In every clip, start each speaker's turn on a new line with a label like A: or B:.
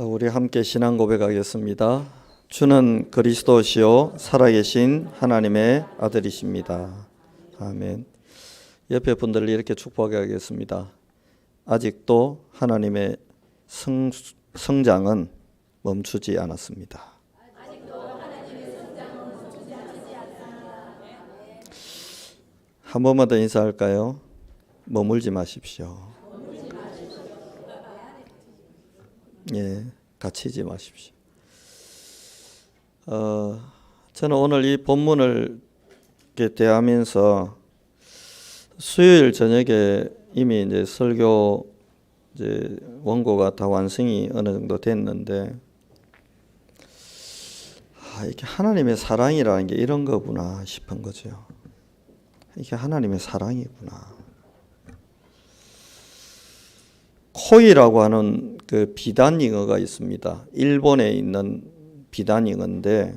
A: 우리 함께 신앙 고백하겠습니다. 주는 그리스도시요 살아계신 하나님의 아들이십니다. 아멘. 옆에 분들을 이렇게 축복하겠습니다. 아직도 하나님의 성장은 멈추지 않았습니다. 한 번만 더 인사할까요? 머물지 마십시오. 예, 갇히지 마십시오. 저는 오늘 이 본문을 대하면서 수요일 저녁에 이미 이제 설교 원고가 다 완성이 어느 정도 됐는데, 이게 하나님의 사랑이라는 게 이런 거구나 싶은 거죠. 이게 하나님의 사랑이구나. 코이라고 하는 그 비단잉어가 있습니다. 일본에 있는 비단잉어인데,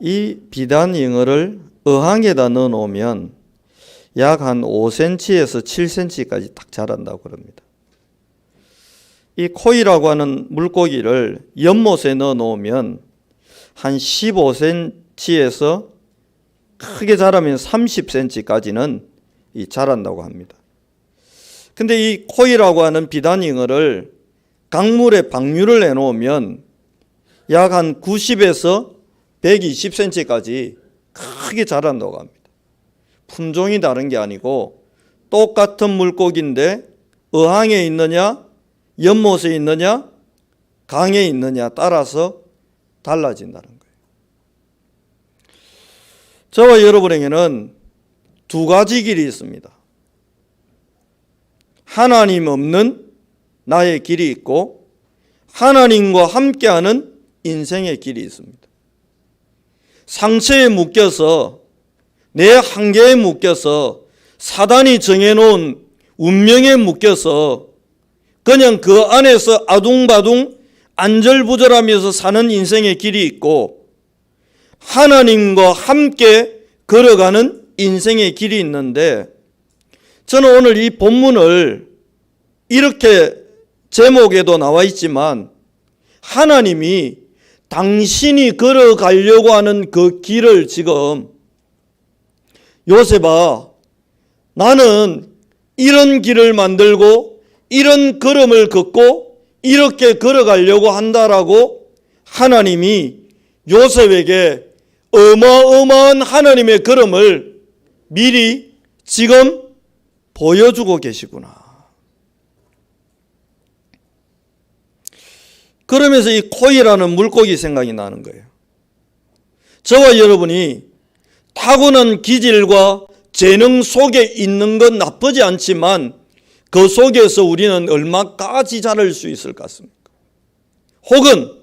A: 이 비단잉어를 어항에다 넣어 놓으면 약 한 5cm에서 7cm까지 딱 자란다고 그럽니다. 이 코이라고 하는 물고기를 연못에 넣어 놓으면 한 15cm에서 크게 자라면 30cm까지는 자란다고 합니다. 근데 이 코이라고 하는 비단잉어를 강물에 방류를 해 놓으면 약 한 90에서 120cm까지 크게 자란다고 합니다. 품종이 다른 게 아니고 똑같은 물고기인데 어항에 있느냐, 연못에 있느냐, 강에 있느냐 따라서 달라진다는 거예요. 저와 여러분에게는 두 가지 길이 있습니다. 하나님 없는 나의 길이 있고 하나님과 함께하는 인생의 길이 있습니다. 상처에 묶여서 내 한계에 묶여서 사단이 정해놓은 운명에 묶여서 그냥 그 안에서 아둥바둥 안절부절하면서 사는 인생의 길이 있고, 하나님과 함께 걸어가는 인생의 길이 있는데, 저는 오늘 이 본문을 이렇게 제목에도 나와 있지만 하나님이 당신이 걸어가려고 하는 그 길을 지금 요셉아, 나는 이런 길을 만들고 이런 걸음을 걷고 이렇게 걸어가려고 한다라고 하나님이 요셉에게 어마어마한 하나님의 걸음을 미리 지금 보여주고 계시구나. 그러면서 이 코이라는 물고기 생각이 나는 거예요. 저와 여러분이 타고난 기질과 재능 속에 있는 건 나쁘지 않지만 그 속에서 우리는 얼마까지 자랄 수 있을 것 같습니까? 혹은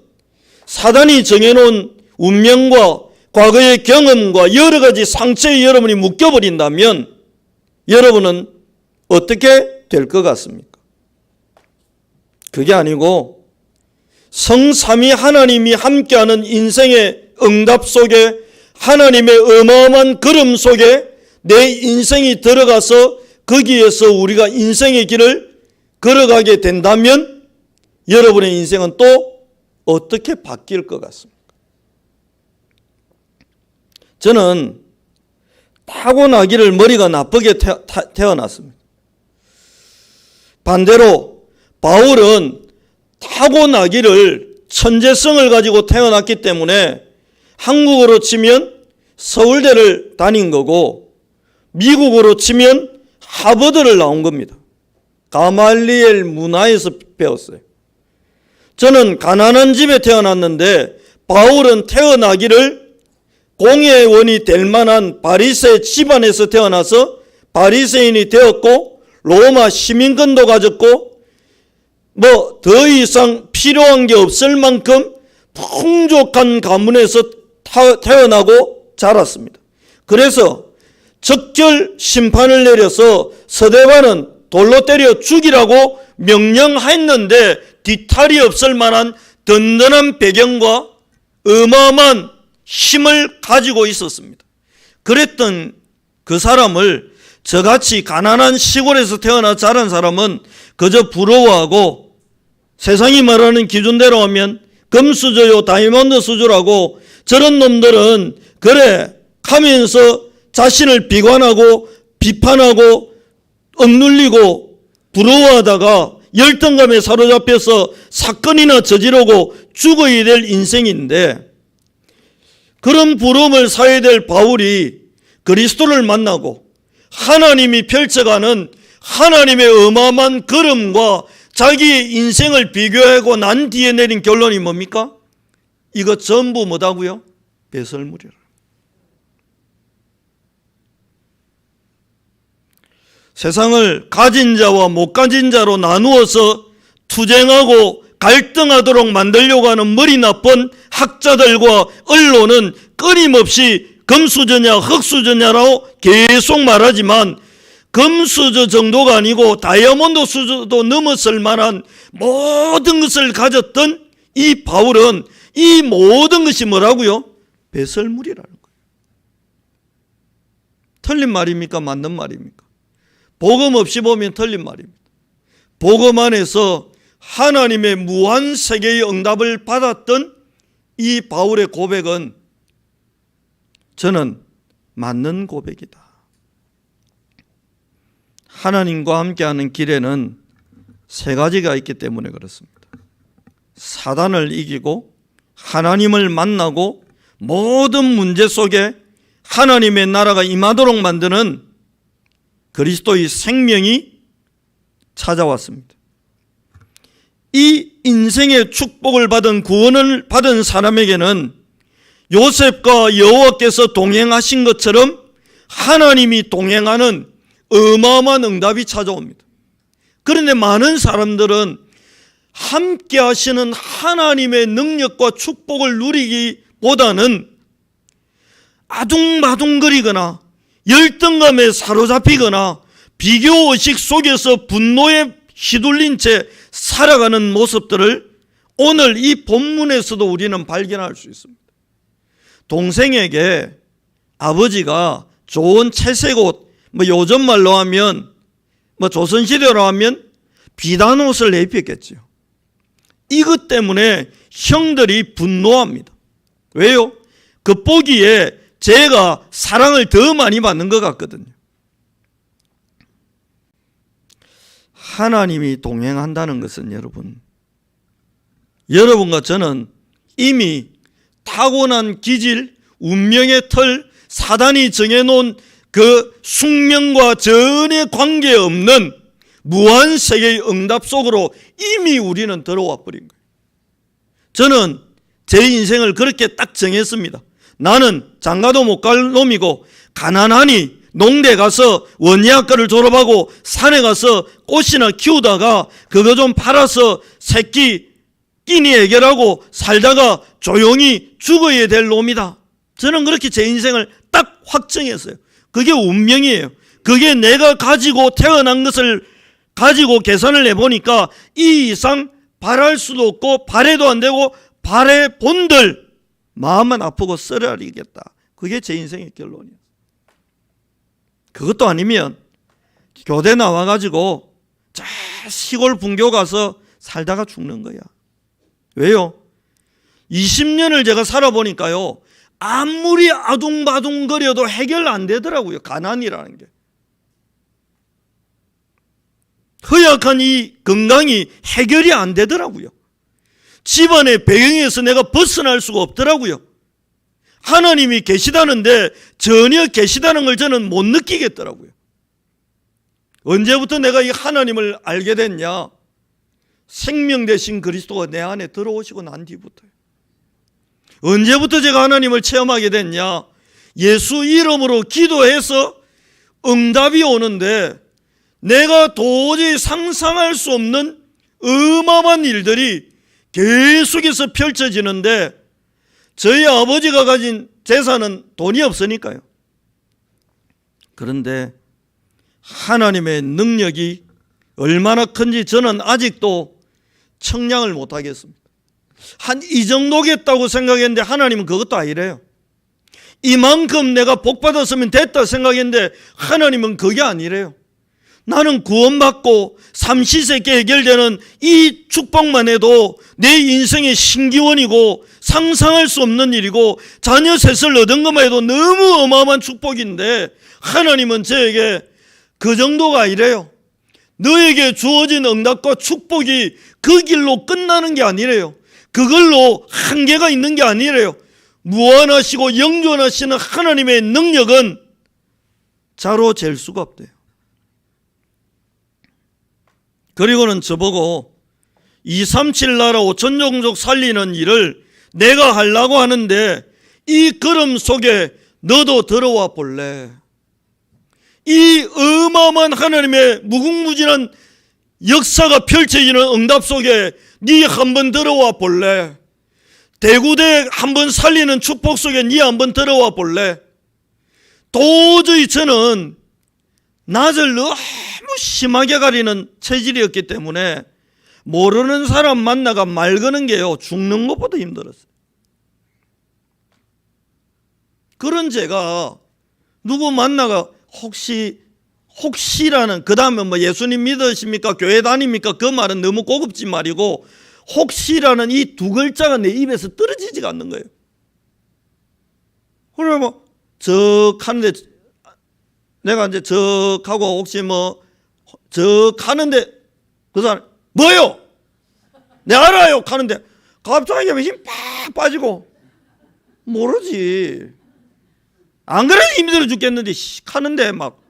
A: 사단이 정해놓은 운명과 과거의 경험과 여러 가지 상처에 여러분이 묶여버린다면 여러분은 어떻게 될 것 같습니까? 그게 아니고 성삼위 하나님이 함께하는 인생의 응답 속에 하나님의 어마어마한 걸음 속에 내 인생이 들어가서 거기에서 우리가 인생의 길을 걸어가게 된다면 여러분의 인생은 또 어떻게 바뀔 것 같습니까? 저는 타고나기를 머리가 나쁘게 태어났습니다. 반대로 바울은 타고나기를 천재성을 가지고 태어났기 때문에 한국으로 치면 서울대를 다닌 거고 미국으로 치면 하버드를 나온 겁니다. 가말리엘 문화에서 배웠어요. 저는 가난한 집에 태어났는데 바울은 태어나기를 공회원이 될 만한 바리새 집안에서 태어나서 바리새인이 되었고 로마 시민권도 가졌고 더 이상 필요한 게 없을 만큼 풍족한 가문에서 태어나고 자랐습니다. 그래서 적결 심판을 내려서 서대반은 돌로 때려 죽이라고 명령했는데 뒤탈이 없을 만한 든든한 배경과 어마어마한 힘을 가지고 있었습니다. 그랬던 그 사람을 저같이 가난한 시골에서 태어나 자란 사람은 그저 부러워하고 세상이 말하는 기준대로 하면 금수저요 다이아몬드 수저라고 저런 놈들은 그래 하면서 자신을 비관하고 비판하고 억눌리고 부러워하다가 열등감에 사로잡혀서 사건이나 저지르고 죽어야 될 인생인데 그런 부러움을 사야 될 바울이 그리스도를 만나고 하나님이 펼쳐가는 하나님의 어마어마한 걸음과 자기의 인생을 비교하고 난 뒤에 내린 결론이 뭡니까? 이거 전부 뭐다고요? 배설물이라. 세상을 가진 자와 못 가진 자로 나누어서 투쟁하고 갈등하도록 만들려고 하는 머리 나쁜 학자들과 언론은 끊임없이 금수저냐 흙수저냐라고 계속 말하지만 금수저 정도가 아니고 다이아몬드 수저도 넘었을 만한 모든 것을 가졌던 이 바울은 이 모든 것이 뭐라고요? 배설물이라는 거예요. 틀린 말입니까? 맞는 말입니까? 복음 없이 보면 틀린 말입니다. 복음 안에서 하나님의 무한 세계의 응답을 받았던 이 바울의 고백은 저는 맞는 고백이다. 하나님과 함께하는 길에는 세 가지가 있기 때문에 그렇습니다. 사단을 이기고 하나님을 만나고 모든 문제 속에 하나님의 나라가 임하도록 만드는 그리스도의 생명이 찾아왔습니다. 이 인생의 축복을 받은 구원을 받은 사람에게는 요셉과 여호와께서 동행하신 것처럼 하나님이 동행하는 어마어마한 응답이 찾아옵니다. 그런데 많은 사람들은 함께 하시는 하나님의 능력과 축복을 누리기보다는 아둥바둥거리거나 열등감에 사로잡히거나 비교의식 속에서 분노에 휘둘린 채 살아가는 모습들을 오늘 이 본문에서도 우리는 발견할 수 있습니다. 동생에게 아버지가 좋은 채색 옷, 요즘 말로 하면 조선시대로 하면 비단 옷을 입혔겠죠. 이것 때문에 형들이 분노합니다. 왜요? 그 보기에 제가 사랑을 더 많이 받는 것 같거든요. 하나님이 동행한다는 것은 여러분과 저는 이미 타고난 기질, 운명의 틀, 사단이 정해놓은 그 숙명과 전혀 관계없는 무한세계의 응답 속으로 이미 우리는 들어와 버린 거예요. 저는 제 인생을 그렇게 딱 정했습니다. 나는 장가도 못 갈 놈이고 가난하니 농대 가서 원예학과를 졸업하고 산에 가서 꽃이나 키우다가 그거 좀 팔아서 새끼 끼니 해결하고 살다가 조용히 죽어야 될 놈이다. 저는 그렇게 제 인생을 딱 확정했어요. 그게 운명이에요. 그게 내가 가지고 태어난 것을 가지고 계산을 해보니까 이 이상 바랄 수도 없고 바래도 안 되고 바래 본들 마음만 아프고 쓰라리겠다. 그게 제 인생의 결론이에요. 그것도 아니면 교대 나와가지고 저 시골 분교 가서 살다가 죽는 거야. 왜요? 20년을 제가 살아보니까요, 아무리 아둥바둥거려도 해결 안 되더라고요. 가난이라는 게. 허약한 이 건강이 해결이 안 되더라고요. 집안의 배경에서 내가 벗어날 수가 없더라고요. 하나님이 계시다는데 전혀 계시다는 걸 저는 못 느끼겠더라고요. 언제부터 내가 이 하나님을 알게 됐냐? 생명 되신 그리스도가 내 안에 들어오시고 난 뒤부터요. 언제부터 제가 하나님을 체험하게 됐냐? 예수 이름으로 기도해서 응답이 오는데 내가 도저히 상상할 수 없는 어마어마한 일들이 계속해서 펼쳐지는데 저희 아버지가 가진 재산은 돈이 없으니까요. 그런데 하나님의 능력이 얼마나 큰지 저는 아직도 청량을 못하겠습니다. 한 이 정도겠다고 생각했는데 하나님은 그것도 아니래요. 이만큼 내가 복 받았으면 됐다 생각했는데 하나님은 그게 아니래요. 나는 구원받고 삼시세끼 해결되는 이 축복만 해도 내 인생의 신기원이고 상상할 수 없는 일이고 자녀 셋을 얻은 것만 해도 너무 어마어마한 축복인데 하나님은 저에게 그 정도가 아니래요. 너에게 주어진 응답과 축복이 그 길로 끝나는 게 아니래요. 그걸로 한계가 있는 게 아니래요. 무한하시고 영존하시는 하나님의 능력은 자로 잴 수가 없대요. 그리고는 저보고 237 나라 5천 종족 살리는 일을 내가 하려고 하는데 이 걸음 속에 너도 들어와 볼래? 이 어마어마한 하나님의 무궁무진한 역사가 펼쳐지는 응답 속에 네 한번 들어와 볼래? 대구대 한번 살리는 축복 속에 네 한번 들어와 볼래? 도저히 저는 낯을 너무 심하게 가리는 체질이었기 때문에 모르는 사람 만나가 말 거는 게요, 죽는 것보다 힘들었어요. 그런 제가 누구 만나가 혹시라는, 그 다음에 뭐 예수님 믿으십니까? 교회 다닙니까? 그 말은 너무 고급진 말이고 혹시라는 이 두 글자가 내 입에서 떨어지지가 않는 거예요. 그래 뭐 적 하는데 내가 이제 적 하고 혹시 뭐 적 하는데 그 사람 뭐요? 네 알아요 하는데 갑자기 힘 팍 빠지고 모르지. 안 그래도 힘들어 죽겠는데 하는데 막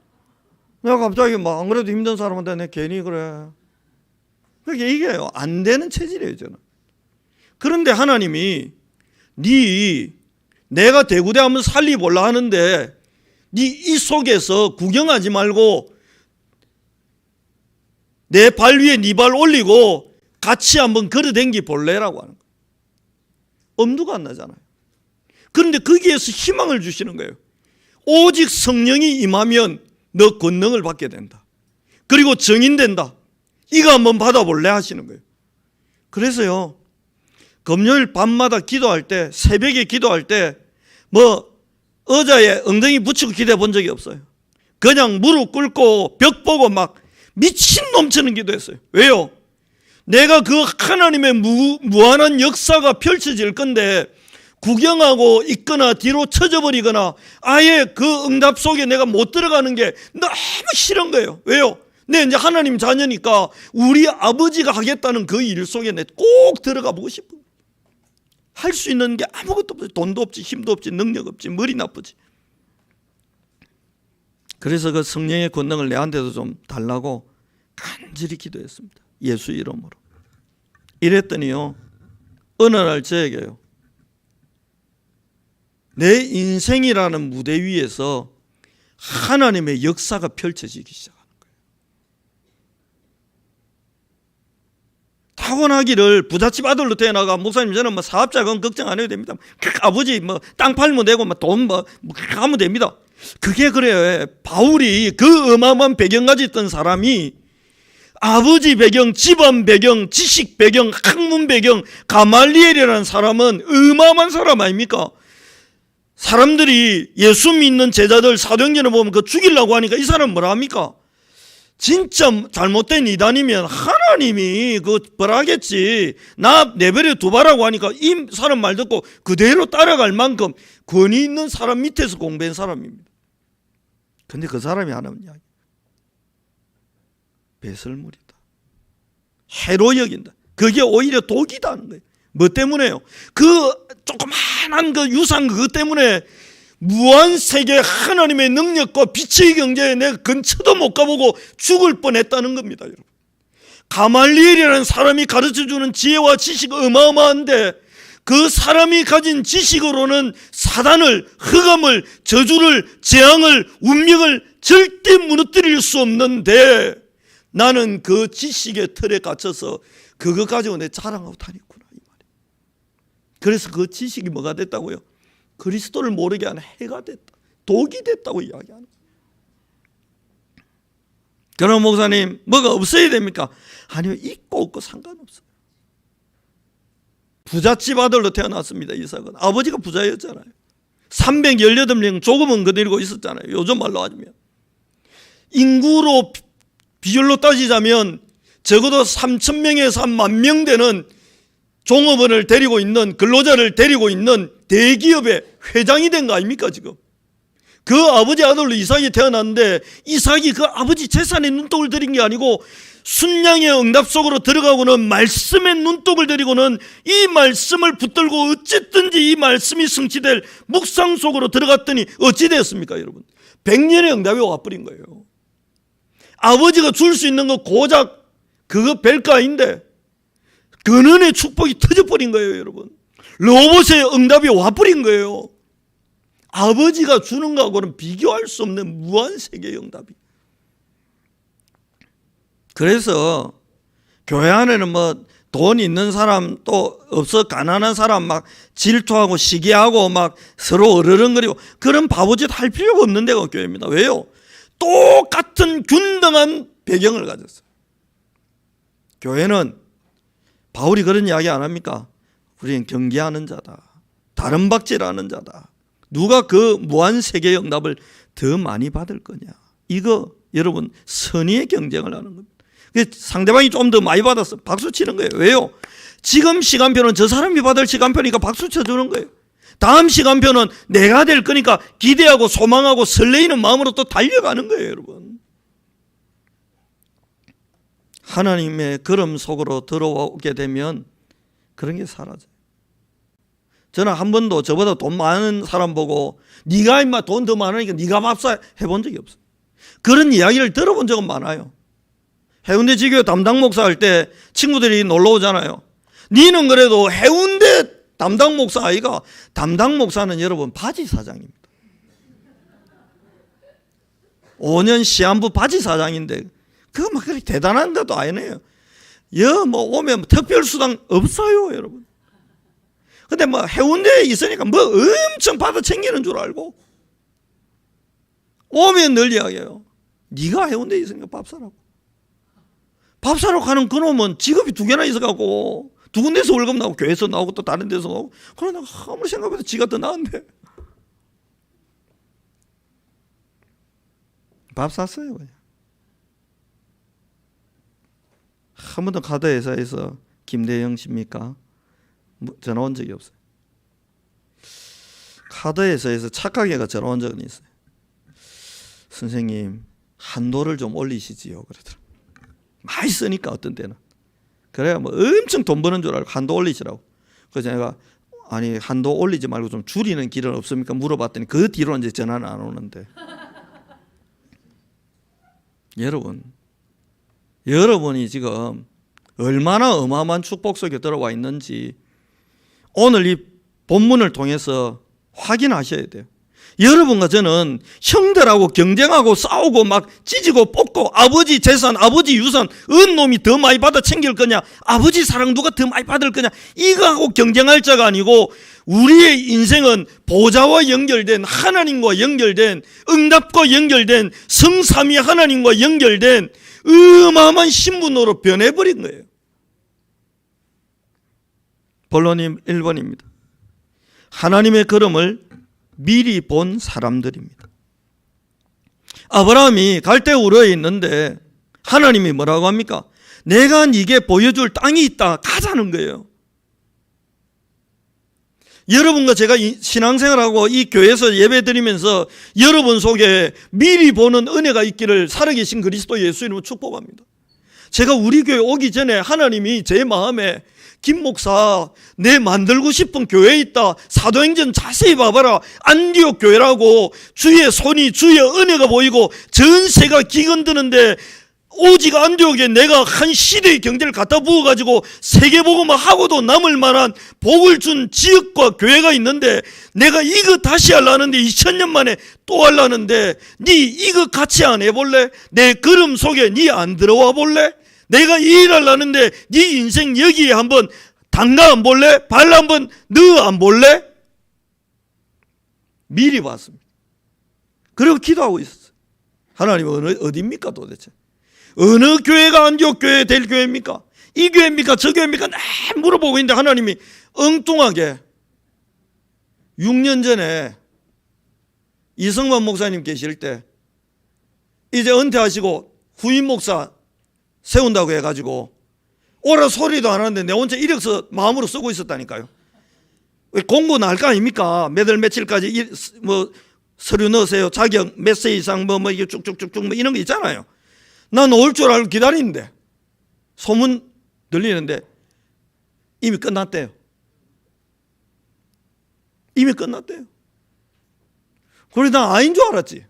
A: 내가 갑자기 막 안 그래도 힘든 사람한테 내 괜히 그래. 그게 이게요, 안 되는 체질이에요 저는. 그런데 하나님이 내가 대구대 한번 살리볼라 하는데 이 속에서 구경하지 말고 내 발 위에 네 발 올리고 같이 한번 걸어댕기 볼래라고 하는 거예요. 엄두가 안 나잖아요. 그런데 거기에서 희망을 주시는 거예요. 오직 성령이 임하면 너 권능을 받게 된다. 그리고 증인된다. 이거 한번 받아볼래 하시는 거예요. 그래서요, 금요일 밤마다 기도할 때, 새벽에 기도할 때 뭐 의자에 엉덩이 붙이고 기도해 본 적이 없어요. 그냥 무릎 꿇고 벽 보고 막 미친놈처럼 기도했어요. 왜요? 내가 그 하나님의 무한한 역사가 펼쳐질 건데 구경하고 있거나 뒤로 쳐져버리거나 아예 그 응답 속에 내가 못 들어가는 게 너무 싫은 거예요. 왜요? 내 이제 하나님 자녀니까 우리 아버지가 하겠다는 그 일 속에 내 꼭 들어가 보고 싶어요. 할 수 있는 게 아무것도 없어요. 돈도 없지, 힘도 없지, 능력 없지, 머리 나쁘지. 그래서 그 성령의 권능을 내한테도 좀 달라고 간절히 기도했습니다. 예수 이름으로. 이랬더니요, 어느 날 저에게요, 내 인생이라는 무대 위에서 하나님의 역사가 펼쳐지기 시작하는 거예요. 타고나기를 부잣집 아들로 태어나가 목사님 저는 뭐 사업자건 걱정 안 해도 됩니다. 아버지 뭐 땅 팔면 되고 돈 가면 됩니다. 그게 그래요. 바울이 그 어마어마한 배경 가졌던 사람이 아버지 배경, 집안 배경, 지식 배경, 학문 배경, 가말리엘이라는 사람은 어마어마한 사람 아닙니까? 사람들이 예수 믿는 제자들 사도행전을 보면 그 죽이려고 하니까 이 사람은 뭐라 합니까? 진짜 잘못된 이단이면 하나님이 그 벌하겠지. 나 내버려 두바라고 하니까 이 사람 말 듣고 그대로 따라갈 만큼 권위 있는 사람 밑에서 공부한 사람입니다. 근데 그 사람이 하는 이야기, 배설물이다, 해로 여긴다. 그게 오히려 독이다는 거예요. 뭐 때문에요? 그 조그만한 그 유산 그것 때문에 무한 세계 하나님의 능력과 빛의 경제에 내가 근처도 못 가보고 죽을 뻔했다는 겁니다, 여러분. 가말리엘이라는 사람이 가르쳐주는 지혜와 지식이 어마어마한데 그 사람이 가진 지식으로는 사단을, 흑암을, 저주를, 재앙을, 운명을 절대 무너뜨릴 수 없는데 나는 그 지식의 틀에 갇혀서 그거 가지고 내 자랑하고 다녔구나, 이 말이에요. 그래서 그 지식이 뭐가 됐다고요? 그리스도를 모르게 하는 해가 됐다, 독이 됐다고 이야기하는 거예요. 그럼 목사님 뭐가 없어야 됩니까? 아니요, 있고 없고 상관없어요. 부잣집 아들로 태어났습니다. 이삭은 아버지가 부자였잖아요. 318명 조금은 거느리고 있었잖아요. 요즘 말로 하면 인구로 비율로 따지자면 적어도 3,000명에서 10,000명 되는 종업원을 데리고 있는, 근로자를 데리고 있는 대기업의 회장이 된 거 아닙니까 지금? 그 아버지 아들로 이삭이 태어났는데 이삭이 그 아버지 재산에 눈독을 들인 게 아니고 순양의 응답 속으로 들어가고는 말씀의 눈독을 들이고는 이 말씀을 붙들고 어쨌든지 이 말씀이 성취될 묵상 속으로 들어갔더니 어찌 되었습니까 여러분? 100년의 응답이 와버린 거예요. 아버지가 줄 수 있는 거 고작 그거 별가인데 근원의 축복이 터져버린 거예요 여러분. 로봇의 응답이 와버린 거예요. 아버지가 주는 거하고는 비교할 수 없는 무한세계의 응답이. 그래서 교회 안에는 뭐 돈 있는 사람 또 없어 가난한 사람 막 질투하고 시기하고 막 서로 으르렁거리고 그런 바보짓 할 필요가 없는 데가 교회입니다. 왜요? 똑같은 균등한 배경을 가졌어요. 교회는 바울이 그런 이야기 안 합니까? 우리는 경계하는 자다, 다른 박질하는 자다. 누가 그 무한세계의 응답을 더 많이 받을 거냐. 이거 여러분 선의의 경쟁을 하는 겁니다. 상대방이 좀 더 많이 받았어 박수 치는 거예요. 왜요? 지금 시간표는 저 사람이 받을 시간표니까 박수 쳐주는 거예요. 다음 시간표는 내가 될 거니까 기대하고 소망하고 설레이는 마음으로 또 달려가는 거예요 여러분. 하나님의 걸음 속으로 들어오게 되면 그런 게 사라져요. 저는 한 번도 저보다 돈 많은 사람 보고 네가 임마 돈 더 많으니까 네가 맙사 해본 적이 없어요. 그런 이야기를 들어본 적은 많아요. 해운대 지교회 담당 목사 할 때 친구들이 놀러 오잖아요. 니는 그래도 해운대 담당 목사 아이가. 담당 목사는 여러분 바지 사장입니다. 5년 시한부 바지 사장인데 그거 막 그렇게 대단한 데도 아니에요. 뭐 오면 특별수당 없어요 여러분. 근데 뭐 해운대에 있으니까 뭐 엄청 받아 챙기는 줄 알고 오면 늘 이야기해요. 네가 해운대에 있으니까 밥 사라고. 밥 사러 가는 그놈은 직업이 2개나 있어갖고 2군데서 월급 나오고 교회에서 나오고 또 다른 데서 나오고 그러나 아무리 생각해도 지가 더 나은데 밥 샀어요 그냥. 한 번도 카드 회사에서 김대영 씨입니까? 전화 온 적이 없어요. 카드 회사에서 착하게가 전화 온 적은 있어요. 선생님 한도를 좀 올리시지요 그러더라고요. 많이 쓰니까 어떤 때는. 그래야 뭐 엄청 돈 버는 줄 알고 한도 올리시라고. 그래서 내가 아니 한도 올리지 말고 좀 줄이는 길은 없습니까? 물어봤더니 그 뒤로 이제 전화는 안 오는데. 여러분이 지금 얼마나 어마어마한 축복 속에 들어와 있는지 오늘 이 본문을 통해서 확인하셔야 돼요. 여러분과 저는 형들하고 경쟁하고 싸우고 막 찢고 뽑고 아버지 재산, 아버지 유산 어느 놈이 더 많이 받아 챙길 거냐, 아버지 사랑 누가 더 많이 받을 거냐, 이거하고 경쟁할 자가 아니고 우리의 인생은 보좌와 연결된, 하나님과 연결된, 응답과 연결된, 성삼위 하나님과 연결된 어마어마한 신분으로 변해버린 거예요. 본론이 1번입니다. 하나님의 걸음을 미리 본 사람들입니다. 아브라함이 갈대우르에 있는데 하나님이 뭐라고 합니까? 내가 네게 보여줄 땅이 있다, 가자는 거예요. 여러분과 제가 신앙생활하고 이 교회에서 예배드리면서 여러분 속에 미리 보는 은혜가 있기를 살아계신 그리스도 예수 이름으로 축복합니다. 제가 우리 교회 오기 전에 하나님이 제 마음에 김 목사, 내 만들고 싶은 교회 있다, 사도행전 자세히 봐봐라, 안디옥 교회라고 주의 손이, 주의 은혜가 보이고 전세가 기근드는데 오직 안디옥에 내가 한 시대의 경제를 갖다 부어가지고 세계복음을 하고도 남을 만한 복을 준 지역과 교회가 있는데 내가 이거 다시 하려는데 2000년 만에 또 하려는데 네 이거 같이 안 해볼래? 내 걸음 속에 네 안 들어와 볼래? 내가 이 일 하려는데 네 인생 여기에 한번 담가 안 볼래? 발 한번 넣어 안 볼래? 미리 봤습니다. 그리고 기도하고 있었어요. 하나님은 어디입니까 도대체? 어느 교회가 안디옥 교회 될 교회입니까? 이 교회입니까? 저 교회입니까? 물어보고 있는데 하나님이 엉뚱하게 6년 전에 이성만 목사님 계실 때 이제 은퇴하시고 후임 목사 세운다고 해가지고 오라 소리도 안 하는데 내 혼자 이력서 마음으로 쓰고 있었다니까요. 공고 날 거 아닙니까? 몇 월 며칠까지 뭐 서류 넣으세요. 자격 몇 세 이상 뭐 이게 쭉쭉쭉쭉 뭐 이런 거 있잖아요. 난 올 줄 알고 기다리는데 소문 들리는데 이미 끝났대요. 이미 끝났대요. 그래 난 아닌 줄 알았지.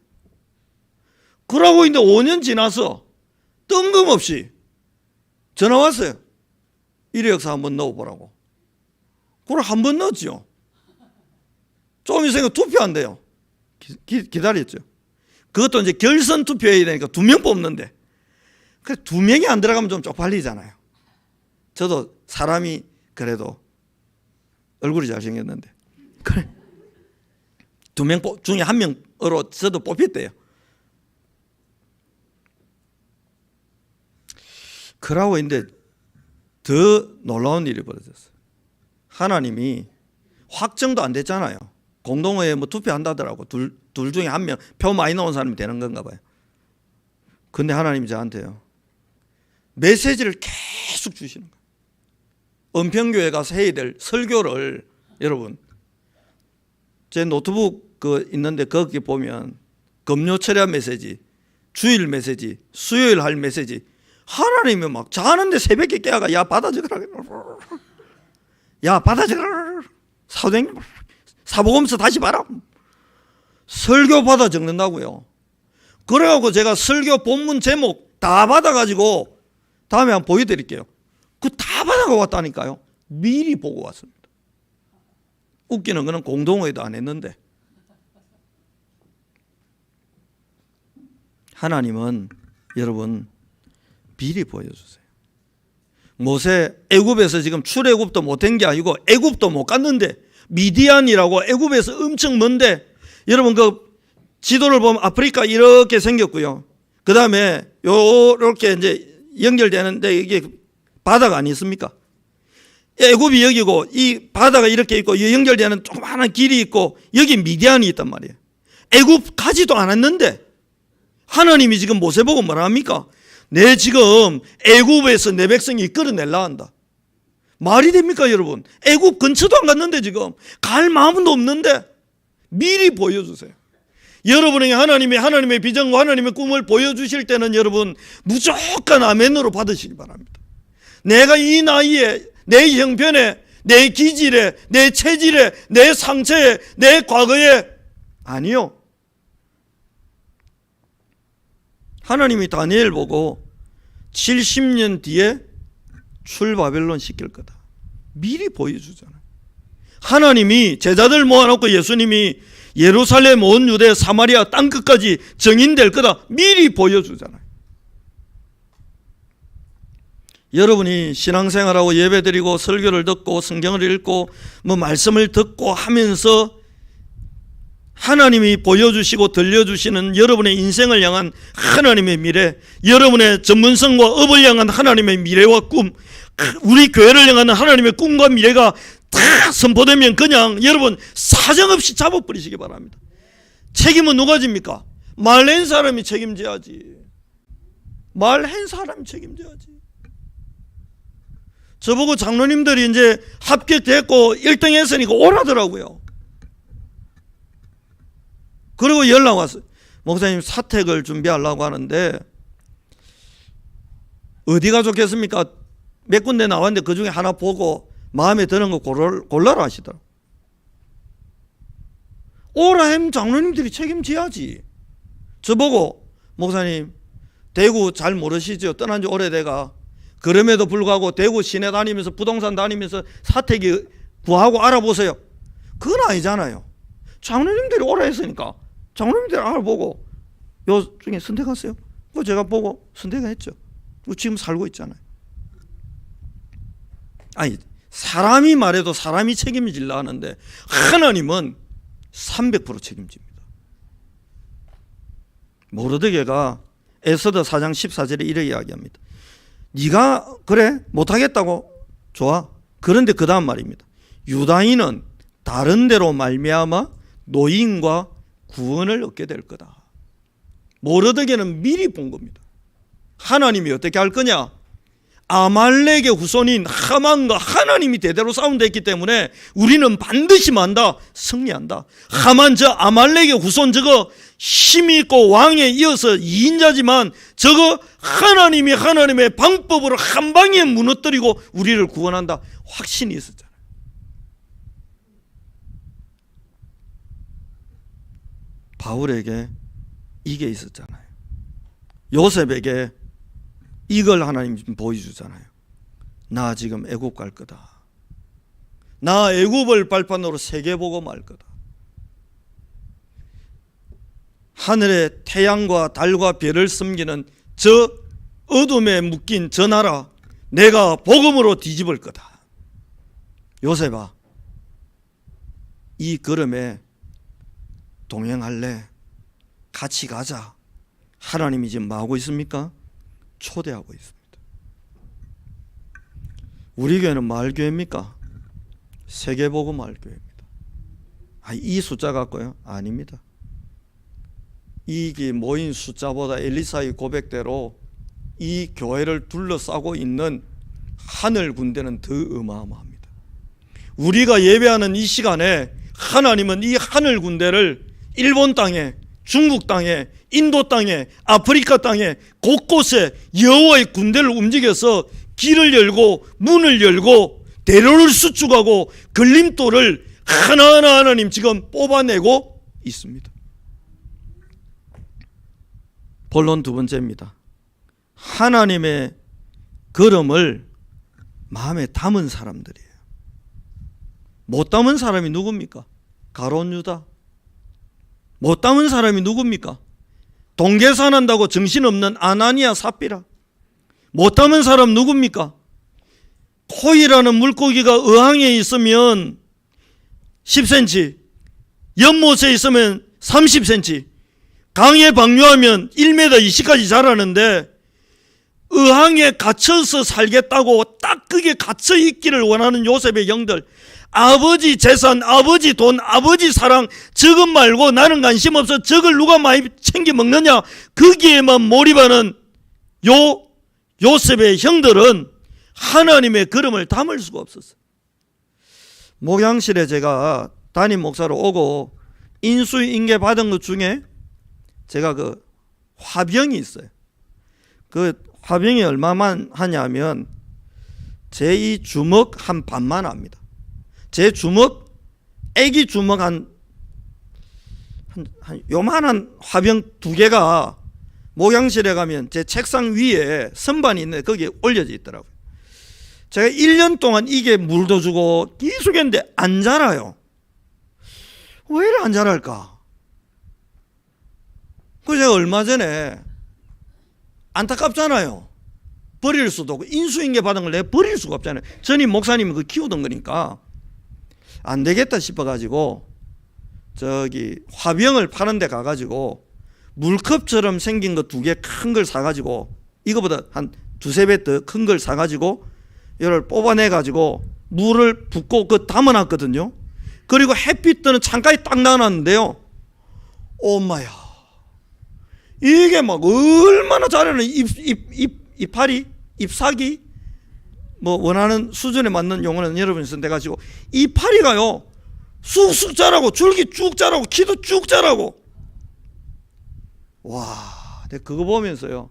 A: 그러고 있는데 5년 지나서 뜬금없이 전화 왔어요. 이력서 한번 넣어보라고. 그걸 한번 넣었죠. 좀 있으니까 투표한대요. 기다렸죠. 그것도 이제 결선 투표해야 되니까 2명 뽑는데 그래 2명이 안 들어가면 좀 쪽팔리잖아요. 저도 사람이 그래도 얼굴이 잘생겼는데 그래 2명 중에 1명으로 저도 뽑혔대요. 그러고 있는데 더 놀라운 일이 벌어졌어요. 하나님이 확정도 안 됐잖아요. 공동회에 뭐 투표한다더라고. 둘 중에 1명 표 많이 나온 사람이 되는 건가 봐요. 근데 하나님이 저한테요 메시지를 계속 주시는 거예요. 은평교회 가서 해야 될 설교를 여러분 제 노트북 있는데 거기 보면 금요철야 메시지, 주일 메시지, 수요일 할 메시지 하나님이 막 자는데 새벽에 깨어가 야 받아 적으라, 야 받아 적으라, 사도행전 사복음서 다시 봐라, 설교 받아 적는다고요. 그래갖고 제가 설교 본문 제목 다 받아가지고 다음에 한번 보여드릴게요. 그거 다 받아가 왔다니까요. 미리 보고 왔습니다. 웃기는 거는 공동회도 안 했는데 하나님은 여러분 미리 보여주세요. 모세 애굽에서 지금 출애굽도 못한 게 아니고 애굽도 못 갔는데 미디안이라고 애굽에서 엄청 먼데 여러분 그 지도를 보면 아프리카 이렇게 생겼고요. 그 다음에 요렇게 이제 연결되는데 이게 바다가 아니 있습니까? 애굽이 여기고 이 바다가 이렇게 있고 연결되는 조그마한 길이 있고 여기 미디안이 있단 말이에요. 애굽 가지도 않았는데 하나님이 지금 모세 보고 뭐라 합니까? 내 지금 애굽에서 내 백성이 끌어내려 한다. 말이 됩니까 여러분? 애굽 근처도 안 갔는데 지금 갈 마음도 없는데 미리 보여주세요. 여러분에게 하나님의 비전과 하나님의 꿈을 보여주실 때는 여러분 무조건 아멘으로 받으시기 바랍니다. 내가 이 나이에 내 형편에 내 기질에 내 체질에 내 상처에 내 과거에 아니요. 하나님이 다니엘 보고 70년 뒤에 출바벨론 시킬 거다. 미리 보여주잖아요. 하나님이 제자들 모아놓고 예수님이 예루살렘 온 유대 사마리아 땅끝까지 증인될 거다 미리 보여주잖아요. 여러분이 신앙생활하고 예배드리고 설교를 듣고 성경을 읽고 말씀을 듣고 하면서 하나님이 보여주시고 들려주시는 여러분의 인생을 향한 하나님의 미래, 여러분의 전문성과 업을 향한 하나님의 미래와 꿈, 우리 교회를 향한 하나님의 꿈과 미래가 다 선포되면 그냥 여러분 사정없이 잡아버리시기 바랍니다. 책임은 누가 집니까? 말낸 사람이 책임져야지. 말한 사람이 책임져야지. 저보고 장로님들이 이제 합격됐고 1등 했으니까 오라더라고요. 그리고 연락 왔어요. 목사님 사택을 준비하려고 하는데 어디가 좋겠습니까? 몇 군데 나왔는데 그 중에 하나 보고 마음에 드는 거 골라라 하시더라고요. 오라 하면 장로님들이 책임져야지. 저보고 목사님 대구 잘 모르시죠? 떠난 지 오래돼가 그럼에도 불구하고 대구 시내 다니면서 부동산 다니면서 사택이 구하고 알아보세요. 그건 아니잖아요. 장로님들이 오라 했으니까 장로님들이 알아보고 요 중에 선택하세요. 그거 제가 보고 선택했죠. 지금 살고 있잖아요. 아니 사람이 말해도 사람이 책임질라 하는데 하나님은 300% 책임집니다. 모르드게가 에스더 4장 14절에 이렇게 이야기합니다. 네가 그래 못하겠다고? 좋아. 그런데 그 다음 말입니다. 유다인은 다른 데로 말미암아 노임과 구원을 얻게 될 거다. 모르드게는 미리 본 겁니다. 하나님이 어떻게 할 거냐? 아말렉의 후손인 하만과 하나님이 대대로 싸운댔기 때문에 우리는 반드시 만다 승리한다. 하만 저 아말렉의 후손 저거 힘이 있고 왕에 이어서 2인자지만 저거 하나님이 하나님의 방법으로 한 방에 무너뜨리고 우리를 구원한다 확신이 있었잖아요. 바울에게 이게 있었잖아요. 요셉에게 이걸 하나님 보여주잖아요. 나 지금 애굽 갈 거다. 나 애굽을 발판으로 세계 보고 말 거다. 하늘의 태양과 달과 별을 섬기는 저 어둠에 묶인 저 나라 내가 복음으로 뒤집을 거다. 요셉아, 이 걸음에 동행할래? 같이 가자. 하나님이 지금 뭐 하고 있습니까? 초대하고 있습니다. 우리 교회는 마을교회입니까? 세계복음 마을교회입니다. 이 숫자 갖고요? 아닙니다. 이게 모인 숫자보다 엘리사의 고백대로 이 교회를 둘러싸고 있는 하늘 군대는 더 어마어마합니다. 우리가 예배하는 이 시간에 하나님은 이 하늘 군대를 일본 땅에, 중국 땅에, 인도 땅에, 아프리카 땅에 곳곳에 여호와의 군대를 움직여서 길을 열고 문을 열고 대로를 수축하고 걸림돌을 하나하나 하나님 지금 뽑아내고 있습니다. 본론 두 번째입니다. 하나님의 걸음을 마음에 담은 사람들이에요. 못 담은 사람이 누굽니까? 가룟 유다. 못 담은 사람이 누굽니까? 동계산한다고 정신없는 아나니아 삽비라. 못 담은 사람 누굽니까? 코이라는 물고기가 어항에 있으면 10cm, 연못에 있으면 30cm, 강에 방류하면 1m 20까지 자라는데 어항에 갇혀서 살겠다고 딱 그게 갇혀 있기를 원하는 요셉의 영들, 아버지 재산, 아버지 돈, 아버지 사랑 저것 말고 나는 관심 없어. 저걸 누가 많이 챙겨 먹느냐 거기에만 몰입하는 요셉의 형들은 하나님의 걸음을 담을 수가 없었어요. 목양실에 제가 담임 목사로 오고 인수인계 받은 것 중에 제가 그 화병이 있어요. 그 화병이 얼마만 하냐면 제 이 주먹 한 반만 합니다. 제 주먹, 애기 주먹 한 요만한 화병 2개가 목양실에 가면 제 책상 위에 선반이 있는데 거기에 올려져 있더라고요. 제가 1년 동안 이게 물도 주고 계속 했는데 안 자라요. 왜 이래 안 자랄까? 그 제가 얼마 전에 안타깝잖아요. 버릴 수도 없고 인수인계 받은 걸 내가 버릴 수가 없잖아요. 전임 목사님이 그 키우던 거니까 안 되겠다 싶어가지고 저기 화병을 파는 데 가가지고 물컵처럼 생긴 거 2개 큰 걸 사가지고 이거보다 한 2~3배 더 큰 걸 사가지고 이걸 뽑아내가지고 물을 붓고 그 담아놨거든요. 그리고 햇빛 뜨는 창가에 딱 놔놨는데요. 엄마야, 이게 막 얼마나 잘하는 이파리, 잎사귀, 뭐 원하는 수준에 맞는 용어는 여러분이 선택하시고 이파리가요 쑥쑥 자라고 줄기 쭉 자라고 키도 쭉 자라고. 와, 내가 그거 보면서요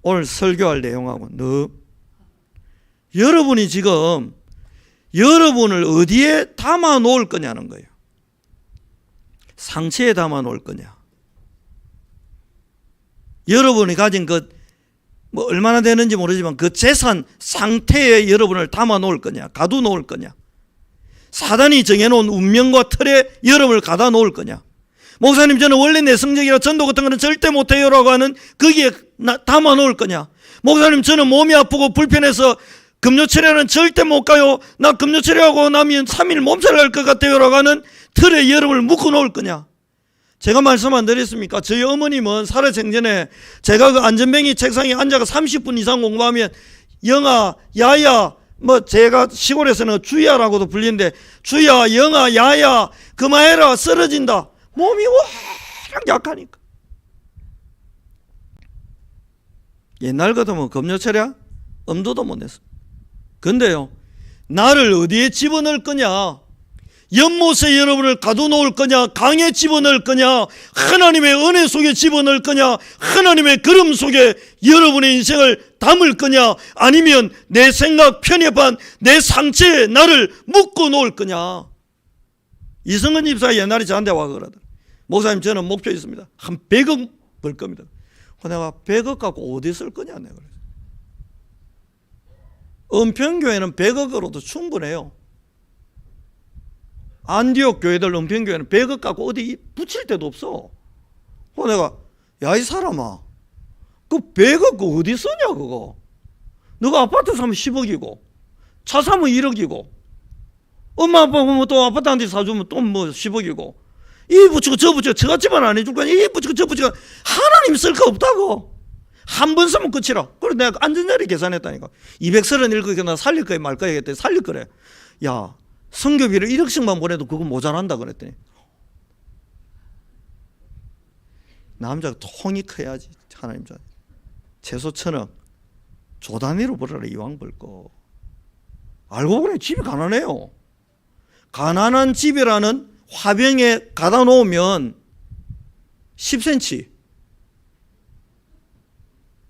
A: 오늘 설교할 내용하고 여러분이 지금 여러분을 어디에 담아 놓을 거냐는 거예요. 상처에 담아 놓을 거냐, 여러분이 가진 뭐 얼마나 되는지 모르지만 그 재산 상태에 여러분을 담아 놓을 거냐, 가둬 놓을 거냐, 사단이 정해놓은 운명과 틀에 여러분을 가다 놓을 거냐. 목사님, 저는 원래 내성적이라 전도 같은 거는 절대 못해요 라고 하는 거기에 담아 놓을 거냐. 목사님, 저는 몸이 아프고 불편해서 금요철에는 절대 못 가요, 나 금요철에하고 나면 3일 몸살 날 것 같아요 라고 하는 틀에 여러분을 묶어 놓을 거냐. 제가 말씀 안 드렸습니까? 저희 어머님은 살아생전에 제가 그 안전뱅이 책상에 앉아가 30분 이상 공부하면 영아, 야야, 뭐 제가 시골에서는 주야라고도 불리는데 주야, 영아, 야야 그만해라, 쓰러진다. 몸이 워낙 약하니까. 옛날 같으면 금요철에 엄두도 못 냈어. 근데요, 나를 어디에 집어넣을 거냐, 연못에 여러분을 가둬놓을 거냐, 강에 집어넣을 거냐, 하나님의 은혜 속에 집어넣을 거냐, 하나님의 그름 속에 여러분의 인생을 담을 거냐, 아니면 내 생각 편협한 내 상처에 나를 묶어 놓을 거냐. 이성근 집사가 옛날에 저한테 와 그러더라. 목사님, 저는 목표 있습니다. 한 100억 벌 겁니다. 내가 100억 갖고 어디 쓸 거냐 내가 그랬어요. 은평교회는 100억으로도 충분해요. 안디옥 교회들, 은평교회는 100억 갖고 어디 붙일 데도 없어. 내가, 야, 이 사람아, 그 100억 그 어디 쓰냐 그거. 너가 아파트 사면 10억이고 차 사면 1억이고 엄마 아빠 보면 또 아파트 한 대 사주면 또 뭐 10억이고 이 붙이고 저 붙이고 저같지만 안 해줄 거야. 이 붙이고 저 붙이고 하나님 쓸 거 없다고. 한 번 쓰면 끝이라. 그래 내가 안전자리 계산했다니까. 237개 나 살릴 거야 말 거야 했더니 살릴 거래. 야, 성교비를 1억씩만 보내도 그거 모자란다 그랬더니 남자가 통이 커야지. 하나님 자 최소 1,000억 조 단위로 벌어라 이왕 벌 거. 알고 보니 집이 가난해요. 가난한 집이라는 화병에 가다 놓으면 10cm,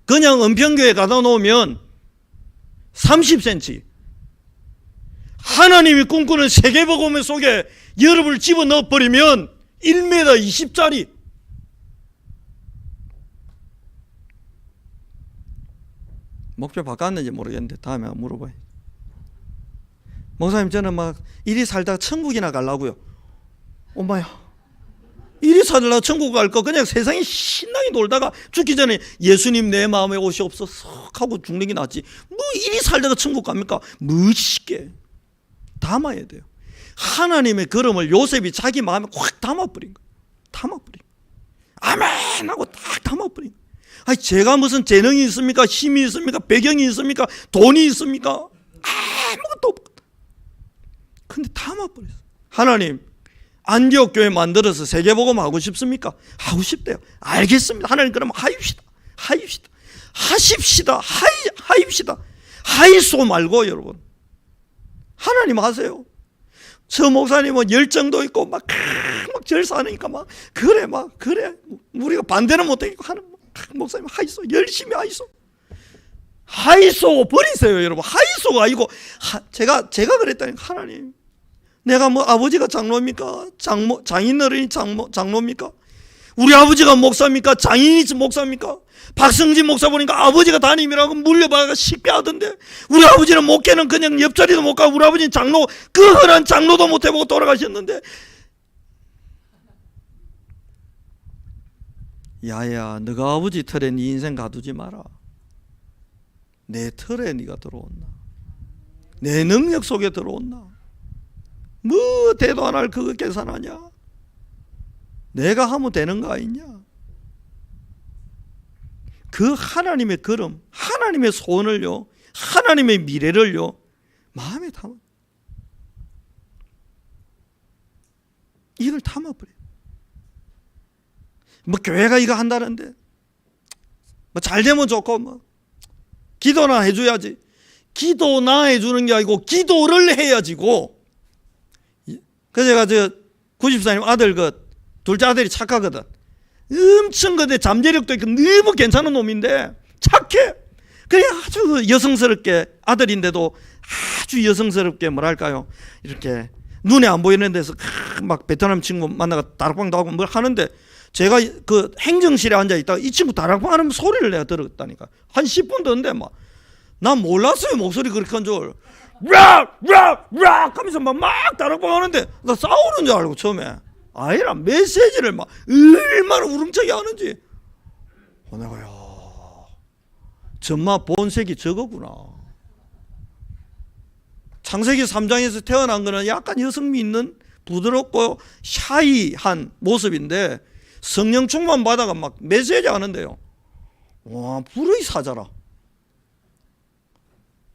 A: 그냥 은평교에 가다 놓으면 30cm. 하나님이 꿈꾸는 세계복음 속에 여러분을 집어넣어 버리면 1m 20짜리. 목표 바꿨는지 모르겠는데 다음에 물어봐요. 목사님, 저는 막 이리 살다가 천국이나 가려고요. 엄마야, 이리 살다가 천국 갈 거 그냥 세상에 신나게 놀다가 죽기 전에 예수님 내 마음에 오시옵소서 하고 죽는 게 낫지. 뭐 이리 살다가 천국 갑니까? 멋있게 담아야 돼요. 하나님의 그름을 요셉이 자기 마음에 확 담아버린 거예요. 담아버린 거예요. 아멘 하고 딱 담아버린 거예요. 아니, 제가 무슨 재능이 있습니까? 힘이 있습니까? 배경이 있습니까? 돈이 있습니까? 아무것도 없거든. 근데 담아버렸어. 하나님, 안디옥 교회 만들어서 세계복음 하고 싶습니까? 하고 싶대요. 알겠습니다. 하나님, 그러면 하입시다. 하십시다. 하입시다. 하이소 말고 여러분. 하나님 하세요. 저 목사님은 열정도 있고 막 절사하니까 막 그래 우리가 반대는 못하겠고 하는 목사님 하이소, 열심히 하이소 버리세요 여러분. 하이소가 아니고 제가 그랬다니까. 하나님, 내가 뭐 아버지가 장로입니까? 장인어른이 장로입니까? 우리 아버지가 목사입니까? 장인이 목사입니까? 박성진 목사 보니까 아버지가 담임이라고 물려봐가 식배하던데, 우리 아버지는 목회는 그냥 옆자리도 못 가고, 우리 아버지는 장로, 그 흔한 장로도 못 해보고 돌아가셨는데. 야야, 너가 아버지 틀에 네 인생 가두지 마라. 내 틀에 네가 들어온나? 내 능력 속에 들어온나? 뭐 대도 안 할 그거 계산하냐? 내가 하면 되는 거 아니냐? 그 하나님의 걸음, 하나님의 소원을요, 하나님의 미래를요, 마음에 담아. 이걸 담아버려. 뭐 교회가 이거 한다는데, 뭐 잘 되면 좋고, 뭐 기도나 해줘야지. 기도나 해주는 게 아니고 기도를 해야지고. 그래서 제가 저 90사님 아들 둘째 아들이 착하거든. 엄청 근데 잠재력도 있고 너무 괜찮은 놈인데 착해. 그래 아주 여성스럽게, 아들인데도 아주 여성스럽게 뭐랄까요, 이렇게 눈에 안 보이는 데서 막 베트남 친구 만나가 다락방도 하고 뭘 하는데, 제가 그 행정실에 앉아 있다가 이 친구 다락방 하는 소리를 내가 들었다니까. 한 10분 됐는데 막 난 몰랐어요. 목소리 그렇게 한 줄. 락 하면서 막 다락방 하는데 나 싸우는 줄 알고 처음에. 아니라 메시지를 막 얼마나 우렁차게 하는지. 내가 야, 전마 본색이 저거구나. 창세기 3장에서 태어난 거는 약간 여성미 있는 부드럽고 샤이한 모습인데, 성령 충만 받아가 막 메시지 하는데요. 와, 불의 사자라.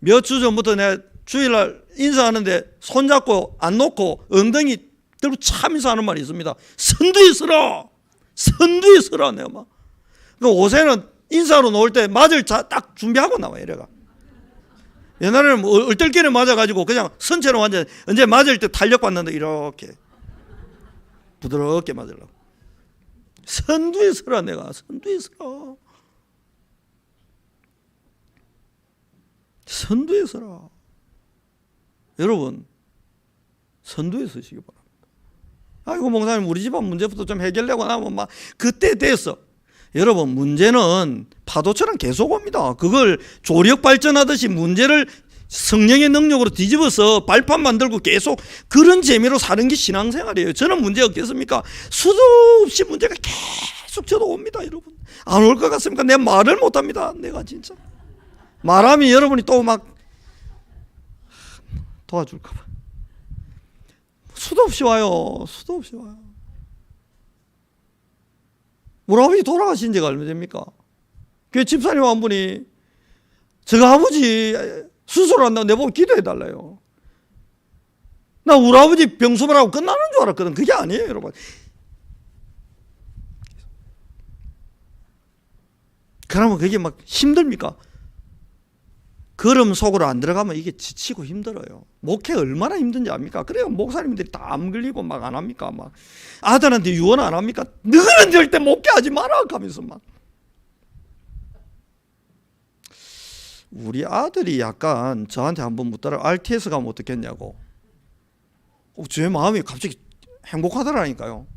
A: 몇 주 전부터 내가 주일날 인사하는데 손잡고 안 놓고 엉덩이 들고 차면서 하는 말이 있습니다. 선두에 서라. 선두에 서라. 내가 막. 그 옷에는 인사로 나올 때 맞을 딱 준비하고 나와. 이래가. 옛날에는 뭐 얼떨결에 맞아가지고 그냥 선체로 완전 언제 맞을 때 탄력받는데 이렇게 부드럽게 맞으려고. 선두에 서라. 내가 선두에 서라. 선두에 서라. 여러분, 선두에 서시기 바랍니다. 아이고 목사님, 우리 집안 문제부터 좀 해결되고 나면 막 그때 됐어. 여러분, 문제는 파도처럼 계속 옵니다. 그걸 조력 발전하듯이 문제를 성령의 능력으로 뒤집어서 발판 만들고 계속 그런 재미로 사는 게 신앙생활이에요. 저는 문제 없겠습니까? 수도 없이 문제가 계속 저도 옵니다. 여러분, 안 올 것 같습니까? 내가 말을 못합니다. 내가 진짜 말하면 여러분이 또 막 도와줄까 봐. 수도 없이 와요. 수도 없이 와요. 우리 아버지 돌아가신 지가 얼마 됩니까? 그 집사님 한 분이 저가 아버지 수술한다고 내보고 기도해달래요. 나 우리 아버지 병수발하고 끝나는 줄 알았거든. 그게 아니에요, 여러분. 그러면 그게 막 힘듭니까? 걸음 속으로 안 들어가면 이게 지치고 힘들어요. 목회 얼마나 힘든지 압니까? 그래요. 목사님들이 다 암 걸리고 막 안 합니까? 막 아들한테 유언 안 합니까? 너는 절대 목회하지 마라 하면서 막. 우리 아들이 약간 저한테 한번 묻더라. RTS 가면 어떻겠냐고. 제 마음이 갑자기 행복하더라니까요.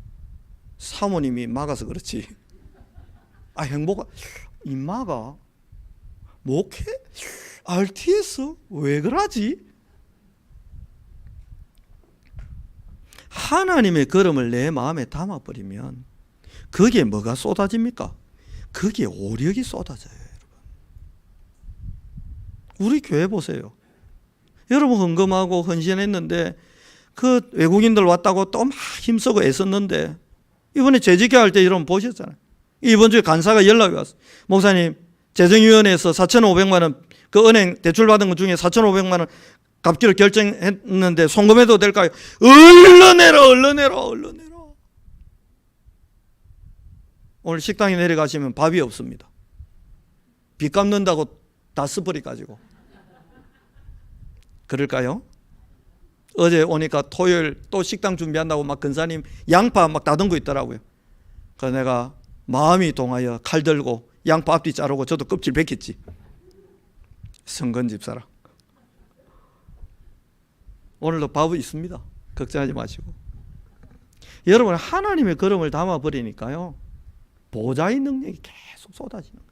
A: 사모님이 막아서 그렇지. 임마가 목회? RTS? 왜 그러지? 하나님의 걸음을 내 마음에 담아버리면 거기에 뭐가 쏟아집니까? 거기에 오력이 쏟아져요. 여러분, 우리 교회 보세요. 여러분 헌금하고 헌신했는데 그 외국인들 왔다고 또 막 힘쓰고 애썼는데, 이번에 재직회 할 때 여러분 보셨잖아요. 이번 주에 간사가 연락이 왔어요. 목사님, 재정위원회에서 4,500만 원 그 은행 대출 받은 것 중에 4,500만 원 갚기로 결정했는데 송금해도 될까요? 얼른 내라. 오늘 식당에 내려가시면 밥이 없습니다. 빚 갚는다고 다 써버리 가지고. 그럴까요? 어제 오니까 토요일 또 식당 준비한다고 막 근사님 양파 막 다듬고 있더라고요. 그래서 내가 마음이 동하여 칼 들고 양파 앞뒤 자르고 저도 껍질 벗겼지. 성건 집사라. 오늘도 밥이 있습니다. 걱정하지 마시고. 여러분, 하나님의 걸음을 담아버리니까요, 보좌의 능력이 계속 쏟아지는 거예요.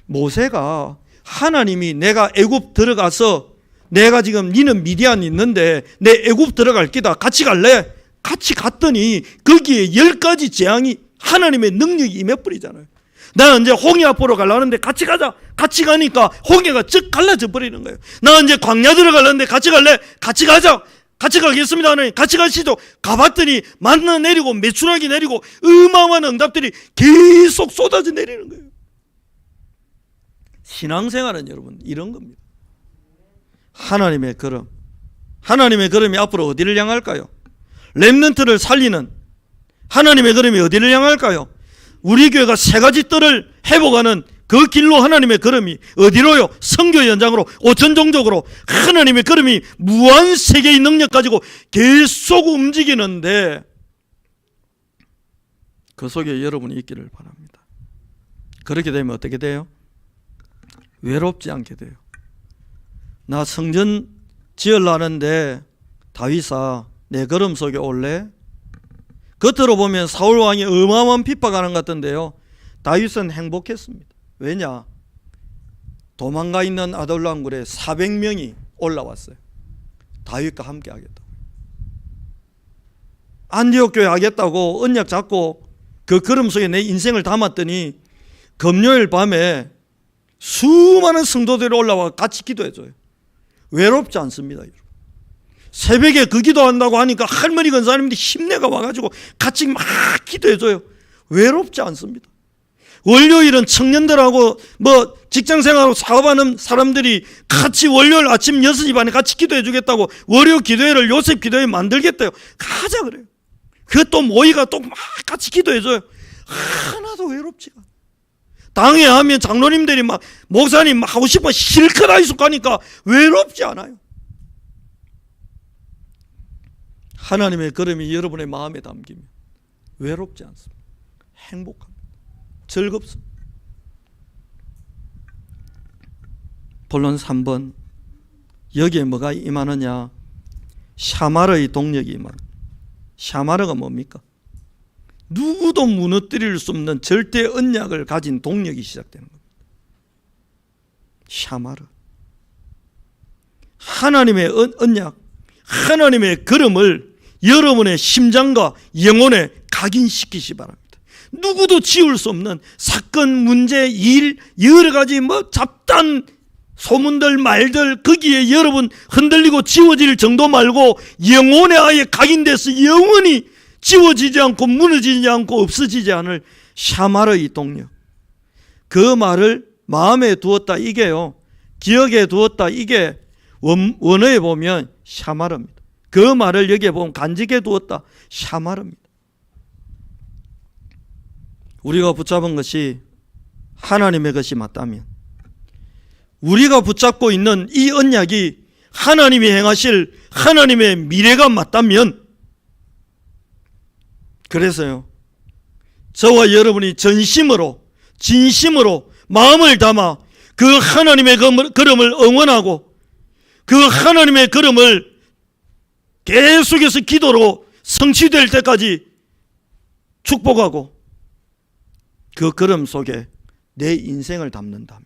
A: 모세가 하나님이 내가 애굽 들어가서 내가 지금 니는 미디안 있는데 내 애굽 들어갈 기다 같이 갈래? 같이 갔더니 거기에 10가지 재앙이 하나님의 능력이 임해버리잖아요. 나 이제 홍해 앞으로 가려는데 같이 가자. 같이 가니까 홍해가 즉 갈라져 버리는 거예요. 나 이제 광야 들어가려는데 같이 갈래? 같이 가자. 같이 가겠습니다. 하나님 같이 가시죠. 가봤더니 만나 내리고 메추라기 내리고 어마어마한 응답들이 계속 쏟아져 내리는 거예요. 신앙생활은 여러분 이런 겁니다. 하나님의 걸음. 하나님의 걸음이 앞으로 어디를 향할까요? 렘넌트를 살리는 하나님의 걸음이 어디를 향할까요? 우리 교회가 3가지 뜰을 회복하는 그 길로 하나님의 걸음이 어디로요? 선교 현장으로, 오천종족으로 하나님의 걸음이 무한 세계의 능력 가지고 계속 움직이는데 그 속에 여러분이 있기를 바랍니다. 그렇게 되면 어떻게 돼요? 외롭지 않게 돼요. 나 성전 지으려는데 다윗아 내 걸음 속에 올래? 겉으로 보면 사울 왕이 어마어마한 핍박하는 것 같은데요. 다윗은 행복했습니다. 왜냐? 도망가 있는 아둘람 굴에 400명이 올라왔어요. 다윗과 함께 하겠다고. 안디옥 교회 하겠다고 언약 잡고 그 걸음 속에 내 인생을 담았더니 금요일 밤에 수많은 성도들이 올라와 같이 기도해줘요. 외롭지 않습니다. 새벽에 그 기도한다고 하니까 할머니 권사님들이 힘내가 와가지고 같이 막 기도해줘요. 외롭지 않습니다. 월요일은 청년들하고 뭐 직장생활하고 사업하는 사람들이 같이 월요일 아침 6시 반에 같이 기도해 주겠다고 월요 기도회를 요셉 기도회 만들겠다요. 가자 그래요. 그 또 모이가 또 막 같이 기도해 줘요. 하나도 외롭지가 않아요. 당회 하면 장로님들이 막 목사님 막 하고 싶어 실컷 하이숙 가니까 외롭지 않아요. 하나님의 걸음이 여러분의 마음에 담기면 외롭지 않습니다. 행복합니다. 즐겁습니다. 본론 3번 여기에 뭐가 임하느냐? 샤마르의 동력이 임하는. 샤마르가 뭡니까? 누구도 무너뜨릴 수 없는 절대 언약을 가진 동력이 시작되는 겁니다. 샤마르. 하나님의 언약, 하나님의 걸음을 여러분의 심장과 영혼에 각인시키시 바랍니다. 누구도 지울 수 없는 사건, 문제, 일, 여러 가지 뭐 잡단 소문들, 말들 거기에 여러분 흔들리고 지워질 정도 말고 영혼에 아예 각인돼서 영원히 지워지지 않고 무너지지 않고 없어지지 않을 샤마르의 동력. 그 말을 마음에 두었다 이게요. 기억에 두었다 이게 원어에 보면 샤마르입니다. 그 말을 여기에 보면 간직해 두었다 샤마르입니다. 우리가 붙잡은 것이 하나님의 것이 맞다면, 우리가 붙잡고 있는 이 언약이 하나님이 행하실 하나님의 미래가 맞다면, 그래서요 저와 여러분이 전심으로 진심으로 마음을 담아 그 하나님의 걸음을 응원하고 그 하나님의 걸음을 계속해서 기도로 성취될 때까지 축복하고 그 걸음 속에 내 인생을 담는다면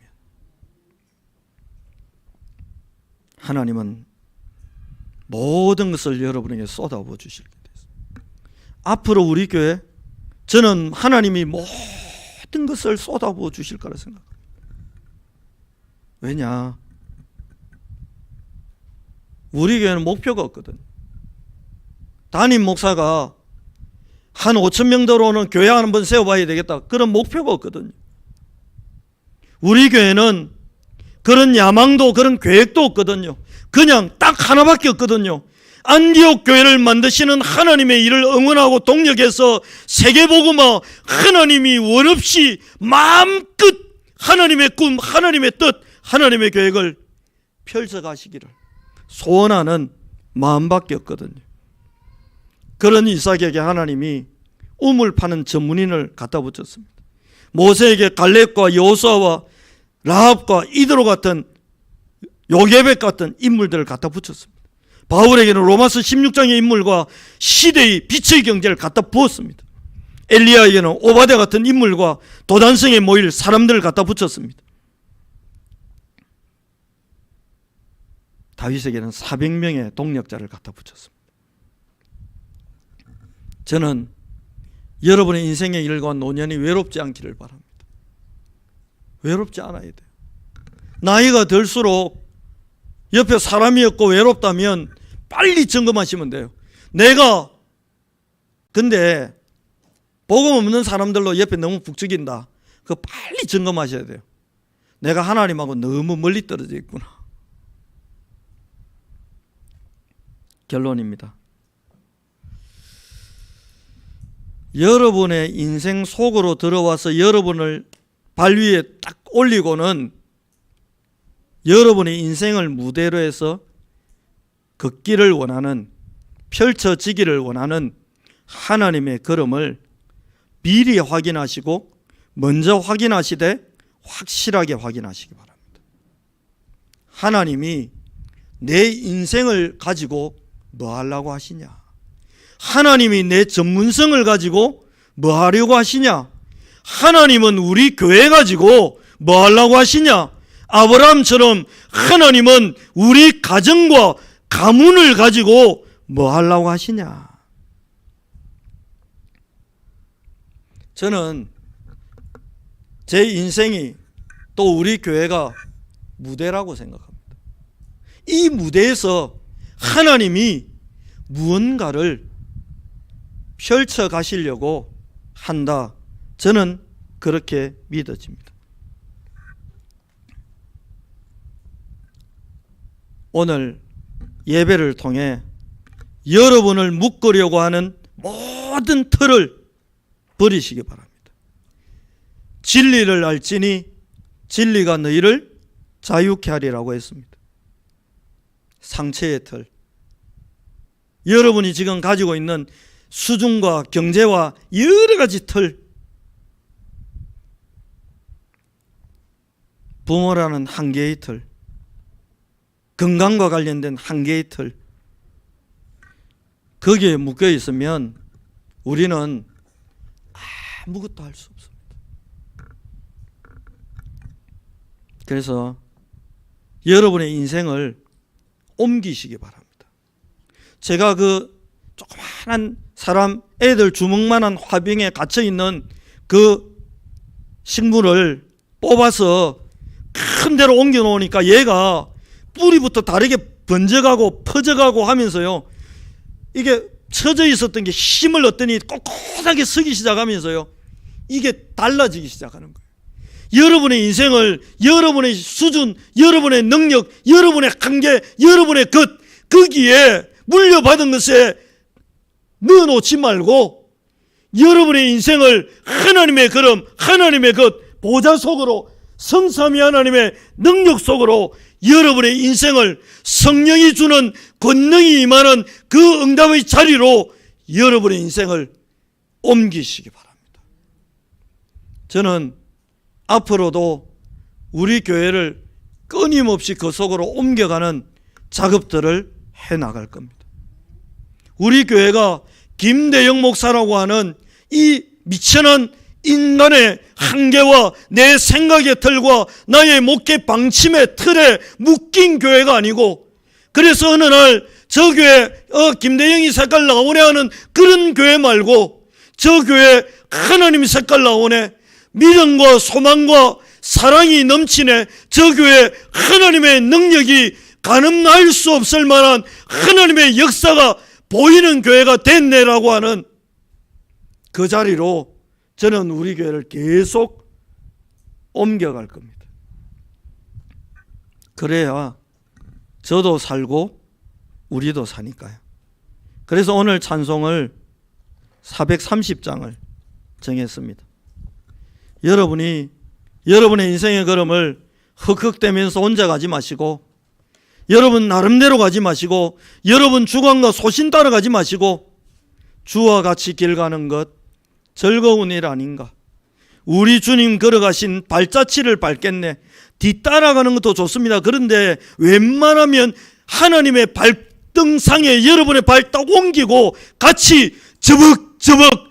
A: 하나님은 모든 것을 여러분에게 쏟아부어 주실 것입니다. 앞으로 우리 교회 저는 하나님이 모든 것을 쏟아부어 주실 거라 생각합니다. 왜냐? 우리 교회는 목표가 없거든. 담임 목사가 한 5,000명 들어오는 교회 한번 세워봐야 되겠다, 그런 목표가 없거든요. 우리 교회는 그런 야망도 그런 계획도 없거든요. 그냥 딱 하나밖에 없거든요. 안디옥 교회를 만드시는 하나님의 일을 응원하고 동력해서 세계복음화 하나님이 원없이 마음껏 하나님의 꿈, 하나님의 뜻, 하나님의 계획을 펼쳐가시기를 소원하는 마음밖에 없거든요. 그런 이삭에게 하나님이 우물 파는 전문인을 갖다 붙였습니다. 모세에게 갈렙과 여호수아와 라합과 이드로 같은 요게벳 같은 인물들을 갖다 붙였습니다. 바울에게는 로마서 16장의 인물과 시대의 빛의 경제를 갖다 부었습니다. 엘리야에게는 오바댜 같은 인물과 도단성에 모일 사람들을 갖다 붙였습니다. 다윗에게는 400명의 동력자를 갖다 붙였습니다. 저는 여러분의 인생의 일과 노년이 외롭지 않기를 바랍니다. 외롭지 않아야 돼요. 나이가 들수록 옆에 사람이 없고 외롭다면 빨리 점검하시면 돼요. 내가 근데 복음 없는 사람들로 옆에 너무 북적인다. 그거 빨리 점검하셔야 돼요. 내가 하나님하고 너무 멀리 떨어져 있구나. 결론입니다. 여러분의 인생 속으로 들어와서 여러분을 발 위에 딱 올리고는 여러분의 인생을 무대로 해서 걷기를 원하는, 펼쳐지기를 원하는 하나님의 걸음을 미리 확인하시고 먼저 확인하시되 확실하게 확인하시기 바랍니다. 하나님이 내 인생을 가지고 뭐 하려고 하시냐? 하나님이 내 전문성을 가지고 뭐 하려고 하시냐? 하나님은 우리 교회 가지고 뭐 하려고 하시냐? 아브라함처럼 하나님은 우리 가정과 가문을 가지고 뭐 하려고 하시냐? 저는 제 인생이 또 우리 교회가 무대라고 생각합니다. 이 무대에서 하나님이 무언가를 펼쳐 가시려고 한다. 저는 그렇게 믿어집니다. 오늘 예배를 통해 여러분을 묶으려고 하는 모든 틀을 버리시기 바랍니다. 진리를 알지니 진리가 너희를 자유케 하리라고 했습니다. 상처의 틀, 여러분이 지금 가지고 있는 수준과 경제와 여러 가지 틀, 부모라는 한계의 틀, 건강과 관련된 한계의 틀, 거기에 묶여 있으면 우리는 아무것도 할 수 없습니다. 그래서 여러분의 인생을 옮기시기 바랍니다. 제가 그 조그마한 사람, 애들 주먹만한 화병에 갇혀있는 그 식물을 뽑아서 큰 데로 옮겨 놓으니까 얘가 뿌리부터 다르게 번져가고 퍼져가고 하면서요, 이게 처져 있었던 게 힘을 얻더니 꼿꼿하게 서기 시작하면서요, 이게 달라지기 시작하는 거예요. 여러분의 인생을 여러분의 수준, 여러분의 능력, 여러분의 한계, 여러분의 것, 거기에 물려받은 것에 넣어놓지 말고 여러분의 인생을 하나님의 걸음, 하나님의 것, 보좌 속으로, 성삼위 하나님의 능력 속으로 여러분의 인생을 성령이 주는 권능이 임하는 그 응답의 자리로 여러분의 인생을 옮기시기 바랍니다. 저는 앞으로도 우리 교회를 끊임없이 그 속으로 옮겨가는 작업들을 해나갈 겁니다. 우리 교회가 김대영 목사라고 하는 이 미천한 인간의 한계와 내 생각의 틀과 나의 목회 방침의 틀에 묶인 교회가 아니고, 그래서 어느 날 저 교회 김대영이 색깔 나오네 하는 그런 교회 말고, 저 교회 하나님 색깔 나오네, 믿음과 소망과 사랑이 넘치네, 저 교회 하나님의 능력이 가늠할 수 없을 만한 하나님의 역사가 보이는 교회가 됐네라고 하는 그 자리로 저는 우리 교회를 계속 옮겨갈 겁니다. 그래야 저도 살고 우리도 사니까요. 그래서 오늘 찬송을 430장을 정했습니다. 여러분이 여러분의 인생의 걸음을 흑흑대면서 혼자 가지 마시고, 여러분 나름대로 가지 마시고, 여러분 주관과 소신 따라가지 마시고, 주와 같이 길 가는 것 즐거운 일 아닌가? 우리 주님 걸어가신 발자취를 밟겠네. 뒤따라가는 것도 좋습니다. 그런데 웬만하면 하나님의 발등상에 여러분의 발 딱 옮기고 같이 저벅저벅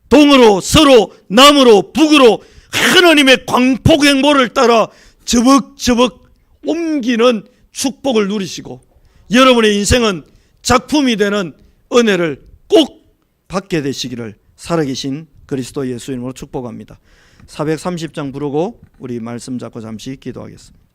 A: 동으로 서로 남으로 북으로 하나님의 광폭 행보를 따라 저벅저벅 옮기는 축복을 누리시고 여러분의 인생은 작품이 되는 은혜를 꼭 받게 되시기를 살아계신 그리스도 예수 이름으로 축복합니다. 430장 부르고 우리 말씀 잡고 잠시 기도하겠습니다.